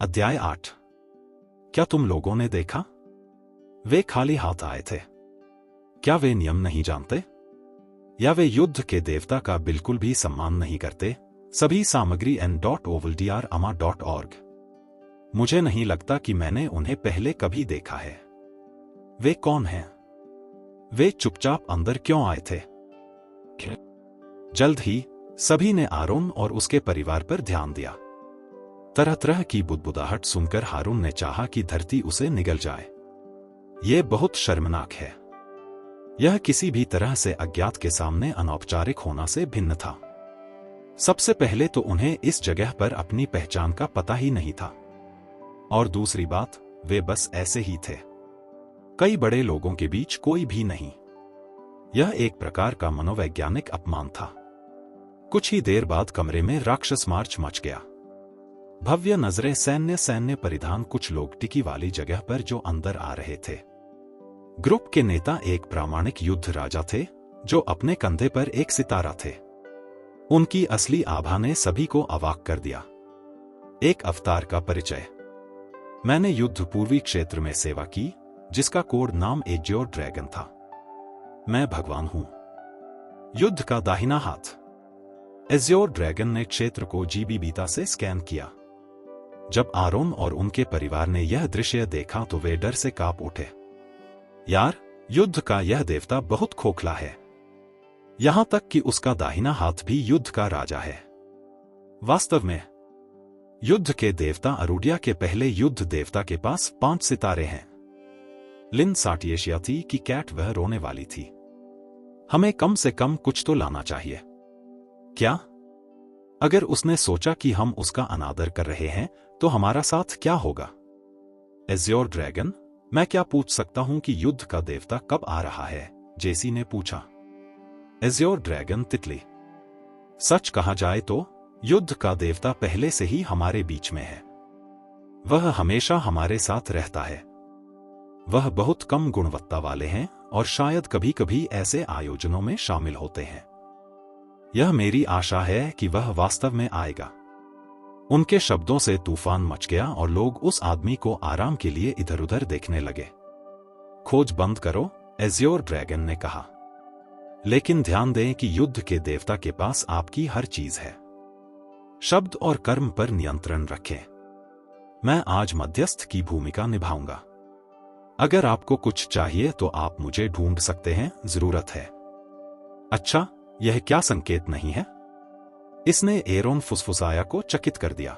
अध्याय 8। क्या तुम लोगों ने देखा? वे खाली हाथ आए थे। क्या वे नियम नहीं जानते? या वे युद्ध के देवता का बिल्कुल भी सम्मान नहीं करते? सभी सामग्री n.ovldrama.org। मुझे नहीं लगता कि मैंने उन्हें पहले कभी देखा है। वे कौन हैं? वे चुपचाप अंदर क्यों आए थे? जल्द ही सभी ने आरोन और उसके परिवार पर ध्यान दिया। तरह तरह की बुदबुदाहट सुनकर हारून ने चाहा कि धरती उसे निगल जाए। यह बहुत शर्मनाक है। यह किसी भी तरह से अज्ञात के सामने अनौपचारिक होना से भिन्न था। सबसे पहले तो उन्हें इस जगह पर अपनी पहचान का पता ही नहीं था, और दूसरी बात, वे बस ऐसे ही थे। कई बड़े लोगों के बीच कोई भी नहीं। यह एक प्रकार का मनोवैज्ञानिक अपमान था। कुछ ही देर बाद कमरे में राक्षस मार्च मच गया। भव्य नजरें, सैन्य परिधान, कुछ लोग टिकी वाली जगह पर जो अंदर आ रहे थे। ग्रुप के नेता एक प्रामाणिक युद्ध राजा थे जो अपने कंधे पर एक सितारा थे। उनकी असली आभा ने सभी को अवाक कर दिया। एक अवतार का परिचय। मैंने युद्ध पूर्वी क्षेत्र में सेवा की, जिसका कोड नाम एज्योर ड्रैगन था। मैं भगवान हूं। युद्ध का दाहिना हाथ। एज्योर ड्रैगन ने क्षेत्र को जीबीबीता से स्कैन किया। जब आरोन और उनके परिवार ने यह दृश्य देखा तो वे डर से कांप उठे। यार, युद्ध का यह देवता बहुत खोखला है। यहां तक कि उसका दाहिना हाथ भी युद्ध का राजा है। वास्तव में युद्ध के देवता अरुडिया के पहले युद्ध देवता के पास 5 सितारे हैं। लिन साटियेशिया थी कि कैट वह रोने वाली थी। हमें कम से कम कुछ तो लाना चाहिए। क्या? अगर उसने सोचा कि हम उसका अनादर कर रहे हैं तो हमारा साथ क्या होगा? एज्योर ड्रैगन, मैं क्या पूछ सकता हूं कि युद्ध का देवता कब आ रहा है? जेसी ने पूछा। एज्योर ड्रैगन तितली, सच कहा जाए तो युद्ध का देवता पहले से ही हमारे बीच में है। वह हमेशा हमारे साथ रहता है। वह बहुत कम गुणवत्ता वाले हैं और शायद कभी कभी ऐसे आयोजनों में शामिल होते हैं। यह मेरी आशा है कि वह वास्तव में आएगा। उनके शब्दों से तूफान मच गया और लोग उस आदमी को आराम के लिए इधर उधर देखने लगे। खोज बंद करो, एज्योर ड्रैगन ने कहा। लेकिन ध्यान दें कि युद्ध के देवता के पास आपकी हर चीज है। शब्द और कर्म पर नियंत्रण रखें। मैं आज मध्यस्थ की भूमिका निभाऊंगा। अगर आपको कुछ चाहिए तो आप मुझे ढूंढ सकते हैं, जरूरत है। अच्छा, यह क्या संकेत नहीं है? इसने एरोन फुसफुसाया को चकित कर दिया,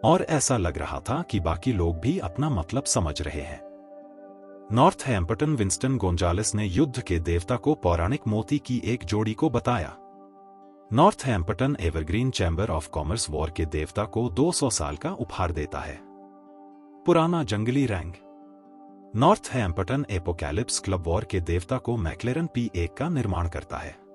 और ऐसा लग रहा था कि बाकी लोग भी अपना मतलब समझ रहे हैं। नॉर्थहैम्पटन विंस्टन गोंजालेस ने युद्ध के देवता को पौराणिक मोती की एक जोड़ी को बताया। Northampton Evergreen Chamber of Commerce war के देवता को 200 साल का उपहार देता है। पुराना जंगली wrong. Northampton apocalypse club war के देवता को मैक्लेरन P1 का निर्माण करता है।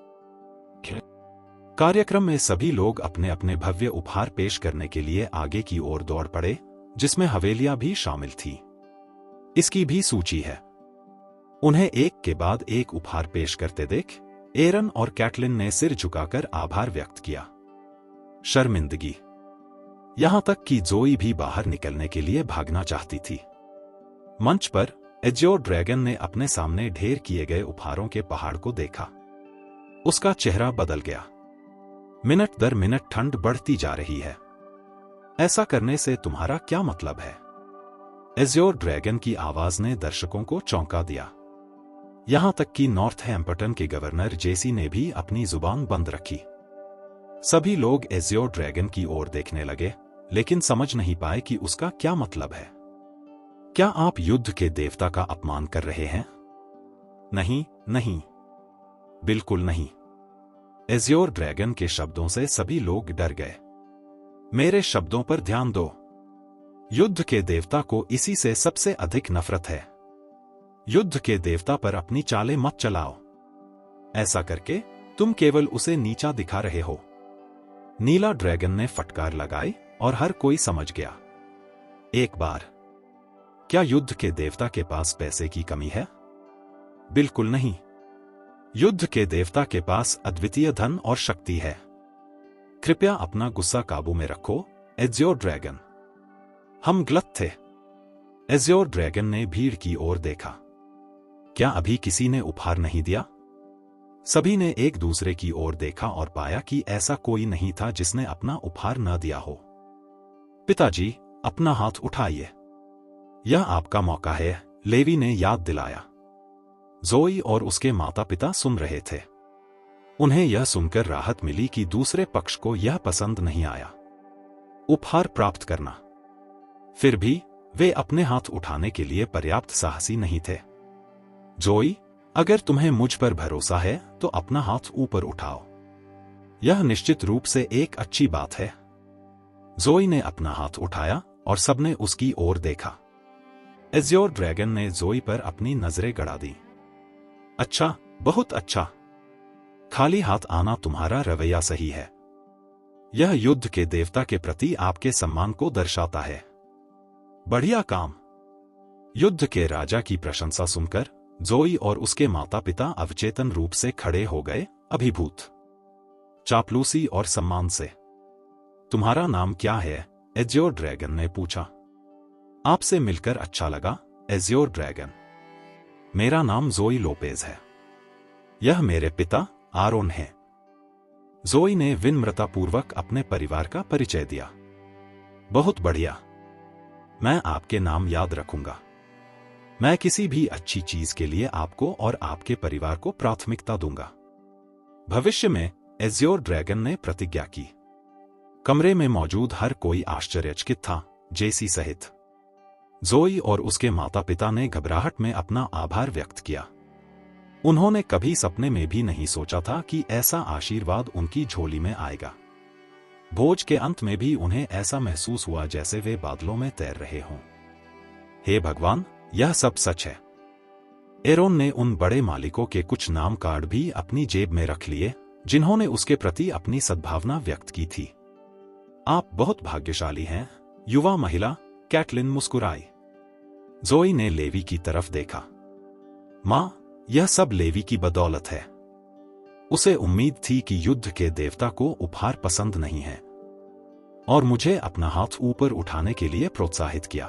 कार्यक्रम में सभी लोग अपने अपने भव्य उपहार पेश करने के लिए आगे की ओर दौड़ पड़े, जिसमें हवेलियां भी शामिल थी। इसकी भी सूची है। उन्हें एक के बाद एक उपहार पेश करते देख एरन और कैटलिन ने सिर झुकाकर आभार व्यक्त किया। शर्मिंदगी। यहां तक कि जोई भी बाहर निकलने के लिए भागना चाहती थी। मंच पर एज्योर ड्रैगन ने अपने सामने ढेर किए गए उपहारों के पहाड़ को देखा। उसका चेहरा बदल गया। मिनट दर मिनट ठंड बढ़ती जा रही है। ऐसा करने से तुम्हारा क्या मतलब है? एज्योर ड्रैगन की आवाज ने दर्शकों को चौंका दिया। यहां तक कि नॉर्थहैम्पटन के गवर्नर जेसी ने भी अपनी जुबान बंद रखी। सभी लोग एज्योर ड्रैगन की ओर देखने लगे, लेकिन समझ नहीं पाए कि उसका क्या मतलब है। क्या आप युद्ध के देवता का अपमान कर रहे हैं? नहीं, नहीं, बिल्कुल नहीं। एज्योर ड्रैगन के शब्दों से सभी लोग डर गए। मेरे शब्दों पर ध्यान दो। युद्ध के देवता को इसी से सबसे अधिक नफरत है। युद्ध के देवता पर अपनी चालें मत चलाओ। ऐसा करके तुम केवल उसे नीचा दिखा रहे हो। नीला ड्रैगन ने फटकार लगाई और हर कोई समझ गया। एक बार। क्या युद्ध के देवता के पास पैसे की कमी है? बिल्कुल नहीं। युद्ध के देवता के पास अद्वितीय धन और शक्ति है। कृपया अपना गुस्सा काबू में रखो, एज्योर ड्रैगन। हम गलत थे। एज़्योर ड्रैगन ने भीड़ की ओर देखा। क्या अभी किसी ने उपहार नहीं दिया? सभी ने एक दूसरे की ओर देखा और पाया कि ऐसा कोई नहीं था जिसने अपना उपहार न दिया हो। पिताजी, अपना हाथ उठाइए। यह आपका मौका है, लेवी ने याद दिलाया। ज़ोई और उसके माता पिता सुन रहे थे। उन्हें यह सुनकर राहत मिली कि दूसरे पक्ष को यह पसंद नहीं आया, उपहार प्राप्त करना। फिर भी वे अपने हाथ उठाने के लिए पर्याप्त साहसी नहीं थे। ज़ोई, अगर तुम्हें मुझ पर भरोसा है तो अपना हाथ ऊपर उठाओ। यह निश्चित रूप से एक अच्छी बात है। ज़ोई ने अपना हाथ उठाया और सबने उसकी ओर देखा। एज़्योर ड्रैगन ने ज़ोई पर अपनी नजरें गड़ा दी। अच्छा, बहुत अच्छा। खाली हाथ आना तुम्हारा रवैया सही है। यह युद्ध के देवता के प्रति आपके सम्मान को दर्शाता है। बढ़िया काम। युद्ध के राजा की प्रशंसा सुनकर ज़ोई और उसके माता पिता अवचेतन रूप से खड़े हो गए, अभिभूत चापलूसी और सम्मान से। तुम्हारा नाम क्या है? एज़्योर ड्रैगन ने पूछा। आपसे मिलकर अच्छा लगा, एज़्योर ड्रैगन। मेरा नाम ज़ोई लोपेज है। यह मेरे पिता आरोन हैं। ज़ोई ने विनम्रतापूर्वक अपने परिवार का परिचय दिया। बहुत बढ़िया। मैं आपके नाम याद रखूंगा। मैं किसी भी अच्छी चीज के लिए आपको और आपके परिवार को प्राथमिकता दूंगा। भविष्य में, एज़्योर ड्रैगन ने प्रतिज्ञा की। कमरे में मौजूद हर कोई आश्चर्यचकित था, जेसी सहित। ज़ोई और उसके माता पिता ने घबराहट में अपना आभार व्यक्त किया। उन्होंने कभी सपने में भी नहीं सोचा था कि ऐसा आशीर्वाद उनकी झोली में आएगा। भोज के अंत में भी उन्हें ऐसा महसूस हुआ जैसे वे बादलों में तैर रहे हों। हे भगवान, यह सब सच है। एरोन ने उन बड़े मालिकों के कुछ नाम कार्ड भी अपनी जेब में रख लिए जिन्होंने उसके प्रति अपनी सद्भावना व्यक्त की थी। आप बहुत भाग्यशाली हैं, युवा महिला कैटलिन मुस्कुराई। ज़ोई ने लेवी की तरफ देखा। मां, यह सब लेवी की बदौलत है। उसे उम्मीद थी कि युद्ध के देवता को उपहार पसंद नहीं है और मुझे अपना हाथ ऊपर उठाने के लिए प्रोत्साहित किया।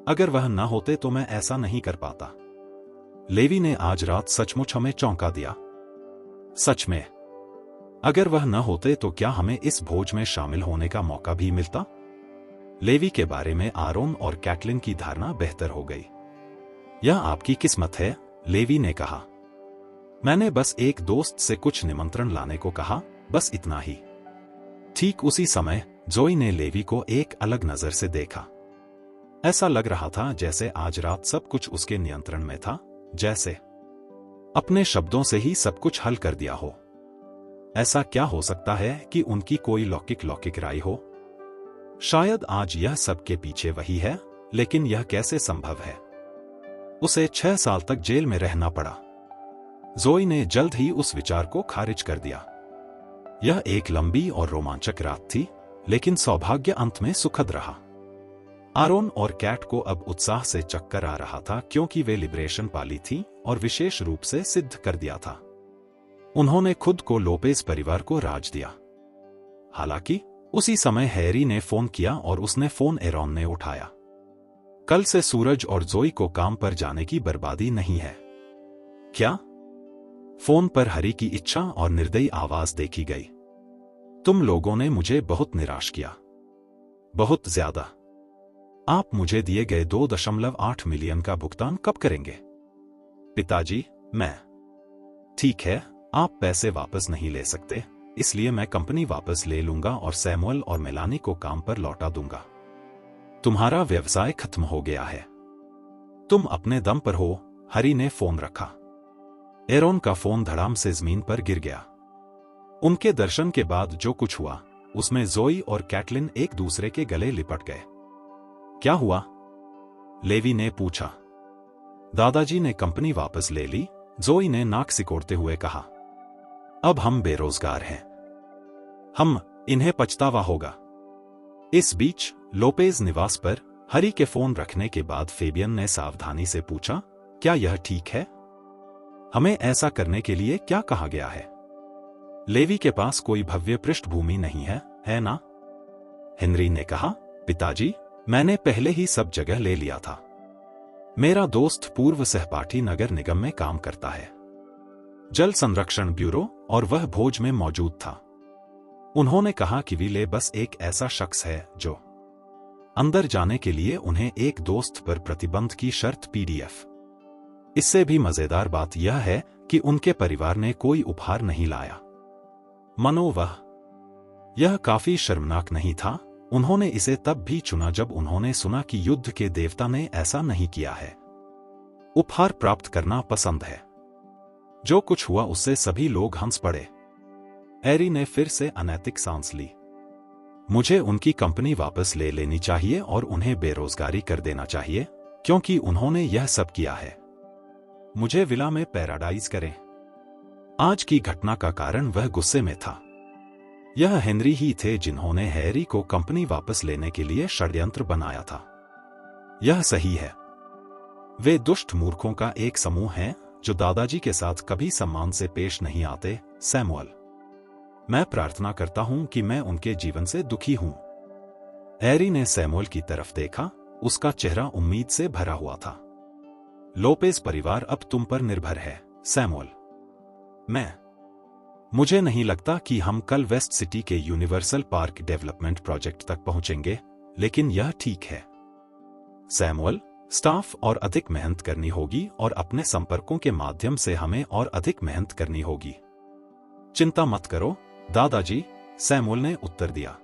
अगर वह न होते तो मैं ऐसा नहीं कर पाता। लेवी ने आज रात सचमुच हमें चौंका दिया। सच में, अगर वह न होते तो क्या हमें इस भोज में शामिल होने का मौका भी मिलता? लेवी के बारे में आरोन और कैटलिन की धारणा बेहतर हो गई। यह आपकी किस्मत है, लेवी ने कहा। मैंने बस एक दोस्त से कुछ निमंत्रण लाने को कहा, बस इतना ही। ठीक उसी समय ज़ोई ने लेवी को एक अलग नजर से देखा। ऐसा लग रहा था जैसे आज रात सब कुछ उसके नियंत्रण में था, जैसे अपने शब्दों से ही सब कुछ हल कर दिया हो। ऐसा क्या हो सकता है कि उनकी कोई लौकिक राय हो? शायद आज यह सब के पीछे वही है, लेकिन यह कैसे संभव है? उसे 6 साल तक जेल में रहना पड़ा। ज़ोई ने जल्द ही उस विचार को खारिज कर दिया। यह एक लंबी और रोमांचक रात थी, लेकिन सौभाग्य अंत में सुखद रहा। आरोन और कैट को अब उत्साह से चक्कर आ रहा था क्योंकि वे लिबरेशन पाली थी और विशेष रूप से सिद्ध कर दिया था। उन्होंने खुद को लोपेज परिवार को राज दिया। हालांकि उसी समय हैरी ने फोन किया और उसने फोन एरोन ने उठाया। कल से सूरज और ज़ोई को काम पर जाने की बर्बादी नहीं है। क्या? फोन पर हरी की इच्छा और निर्दयी आवाज देखी गई। तुम लोगों ने मुझे बहुत निराश किया, बहुत ज्यादा। आप मुझे दिए गए 2.8 मिलियन का भुगतान कब करेंगे? पिताजी, मैं। ठीक है, आप पैसे वापस नहीं ले सकते, इसलिए मैं कंपनी वापस ले लूंगा और सैमुअल और मेलानी को काम पर लौटा दूंगा। तुम्हारा व्यवसाय खत्म हो गया है। तुम अपने दम पर हो। हरी ने फोन रखा। एरोन का फोन धड़ाम से जमीन पर गिर गया। उनके दर्शन के बाद जो कुछ हुआ, उसमें ज़ोई और कैटलिन एक दूसरे के गले लिपट गए। क्या हुआ? लेवी ने पूछा। दादाजी ने कंपनी वापस ले ली, ज़ोई ने नाक सिकोड़ते हुए कहा। अब हम बेरोजगार हैं। इन्हें पछतावा होगा। इस बीच लोपेज निवास पर हरी के फोन रखने के बाद फेबियन ने सावधानी से पूछा, क्या यह ठीक है? हमें ऐसा करने के लिए क्या कहा गया है? लेवी के पास कोई भव्य पृष्ठभूमि नहीं है, है ना? हेनरी ने कहा। पिताजी, मैंने पहले ही सब जगह ले लिया था। मेरा दोस्त पूर्व सहपाठी नगर निगम में काम करता है, जल संरक्षण ब्यूरो, और वह भोज में मौजूद था। उन्होंने कहा कि विले बस एक ऐसा शख्स है जो अंदर जाने के लिए उन्हें एक दोस्त पर प्रतिबंध की शर्त पीडीएफ। इससे भी मजेदार बात यह है कि उनके परिवार ने कोई उपहार नहीं लाया। मनो वह यह काफी शर्मनाक नहीं था। उन्होंने इसे तब भी चुना जब उन्होंने सुना कि युद्ध के देवता ने ऐसा नहीं किया है। उपहार प्राप्त करना पसंद है। जो कुछ हुआ उससे सभी लोग हंस पड़े। एरी ने फिर से अनैतिक सांस ली। मुझे उनकी कंपनी वापस ले लेनी चाहिए और उन्हें बेरोजगारी कर देना चाहिए, क्योंकि उन्होंने यह सब किया है। मुझे विला में पैराडाइज करें। आज की घटना का कारण वह गुस्से में था। यह हेनरी ही थे जिन्होंने हैरी को कंपनी वापस लेने के लिए षड्यंत्र बनाया था। यह सही है। वे दुष्ट मूर्खों का एक समूह हैं जो दादाजी के साथ कभी सम्मान से पेश नहीं आते। सैमुअल, मैं प्रार्थना करता हूं कि मैं उनके जीवन से दुखी हूं। हैरी ने सैमुअल की तरफ देखा। उसका चेहरा उम्मीद से भरा हुआ था। लोपेज परिवार अब तुम पर निर्भर है, सैमुअल। मुझे नहीं लगता कि हम कल वेस्ट सिटी के यूनिवर्सल पार्क डेवलपमेंट प्रोजेक्ट तक पहुंचेंगे, लेकिन यह ठीक है। सैमुअल, स्टाफ और अधिक मेहनत करनी होगी और अपने संपर्कों के माध्यम से हमें और अधिक मेहनत करनी होगी। चिंता मत करो दादाजी, सैमुअल ने उत्तर दिया।